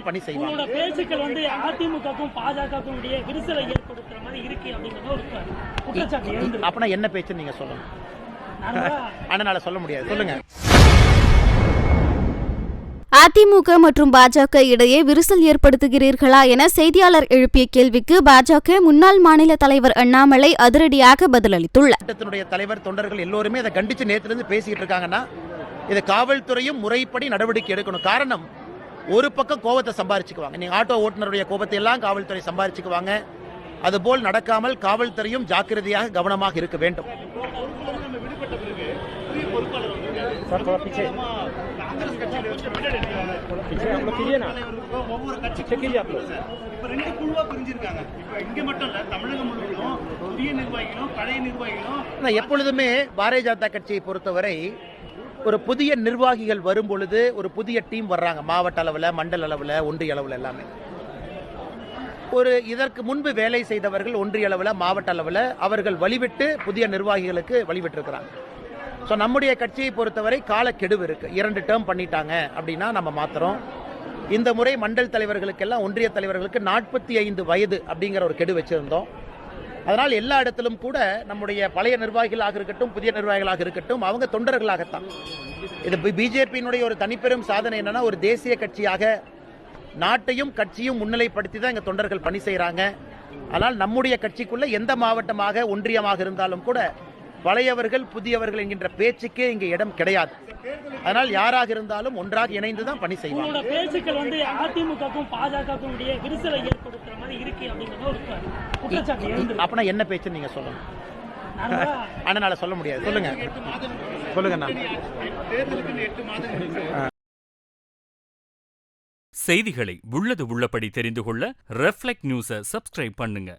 பண்ணி செய்வாங்க. பேச்சுக்கள் அதிமுகவுக்கும் பாஜகவுக்கும் இடையே விரிசலை ஏற்படுத்துற மாதிரி இருக்கு அப்படிங்கறது ஒரு குற்றச்சாட்டு எழுந்து. அப்பனா என்ன பேச்சு நீங்க சொல்லணும். அதனால சொல்ல முடியாது. சொல்லுங்க. அதிமுக மற்றும் பாஜக இடையே விரிசல் ஏற்படுத்துகிறீர்களா என செய்தியாளர் எழுப்பிய கேள்விக்கு பாஜக முன்னாள் மாநில தலைவர் அண்ணாமலை அதிரடியாக பதிலளித்துள்ளார். தலைவர் தொண்டர்கள் எல்லோருமே அதை கண்டிச்சு நேற்றிலிருந்து பேசிட்டு இருக்காங்கன்னா இது காவல்துறையும் முறைப்படி நடவடிக்கை எடுக்கணும். காரணம், ஒரு பக்கம் கோபத்தை சம்பாரிச்சுக்குவாங்க. நீங்க ஆட்டோ ஓட்டுநருடைய கோபத்தை எல்லாம் காவல்துறை சம்பாரிச்சுக்குவாங்க. அதுபோல் நடக்காமல் காவல்துறையும் ஜாக்கிரதையாக கவனமாக இருக்க வேண்டும். எப்பொழுதுமே பாரதிய ஜனதா கட்சியை பொறுத்தவரை ஒரு புதிய நிர்வாகிகள் வரும் பொழுது ஒரு புதிய டீம் வர்றாங்க. மாவட்ட அளவில், மண்டல அளவில், ஒன்றிய அளவில் எல்லாமே. இதற்கு முன்பு வேலை செய்தவர்கள் ஒன்றிய அளவில், மாவட்ட அளவில் அவர்கள் வழிவிட்டு புதிய நிர்வாகிகளுக்கு வழிவிட்டு இருக்கிறாங்க. ஸோ நம்முடைய கட்சியை பொறுத்தவரை காலக்கெடுவு இருக்கு. 2 டேர்ம் பண்ணிட்டாங்க அப்படின்னா நம்ம மாத்திரம். இந்த முறை மண்டல் தலைவர்களுக்கெல்லாம், ஒன்றிய தலைவர்களுக்கு 45 வயது அப்படிங்கிற ஒரு கெடு வச்சிருந்தோம். அதனால் எல்லா இடத்திலும் கூட நம்முடைய பழைய நிர்வாகிகளாக இருக்கட்டும், புதிய நிர்வாகிகளாக இருக்கட்டும், அவங்க தொண்டர்களாகத்தான். இது பிஜேபியினுடைய ஒரு தனிப்பெரும் சாதனை என்னன்னா, ஒரு தேசிய கட்சியாக நாட்டையும் கட்சியும் முன்னிலைப்படுத்தி தான் எங்க தொண்டர்கள் பணி செய்யறாங்க. ஆனால் நம்முடைய கட்சிக்குள்ள எந்த மாவட்டமாக, ஒன்றியமாக இருந்தாலும் கூட பழையவர்கள் புதியவர்கள் என்கின்ற பேச்சுக்கே இங்க இடம் கிடையாது. அதனால் யாராக இருந்தாலும் ஒன்றாக இணைந்துதான் பணி செய்வாங்க. பேச்சுக்கள் அதிமுகவுக்கும் பாஜகவுக்கும் இடையே விரிசலை ஏற்படுத்துற மாதிரி இருக்கு அப்படிங்கறது ஒரு குற்றச்சாட்டு எழுந்து. அப்பனா என்ன பேச்சு நீங்க சொல்லணும். அதனால சொல்ல முடியாது. சொல்லுங்க. சொல்லுங்க. செய்திகளை உள்ளது உள்ளபடி தெரிந்து கொள்ள ரெஃப்ளெக்ட் நியூஸை சப்ஸ்கிரைப் பண்ணுங்க.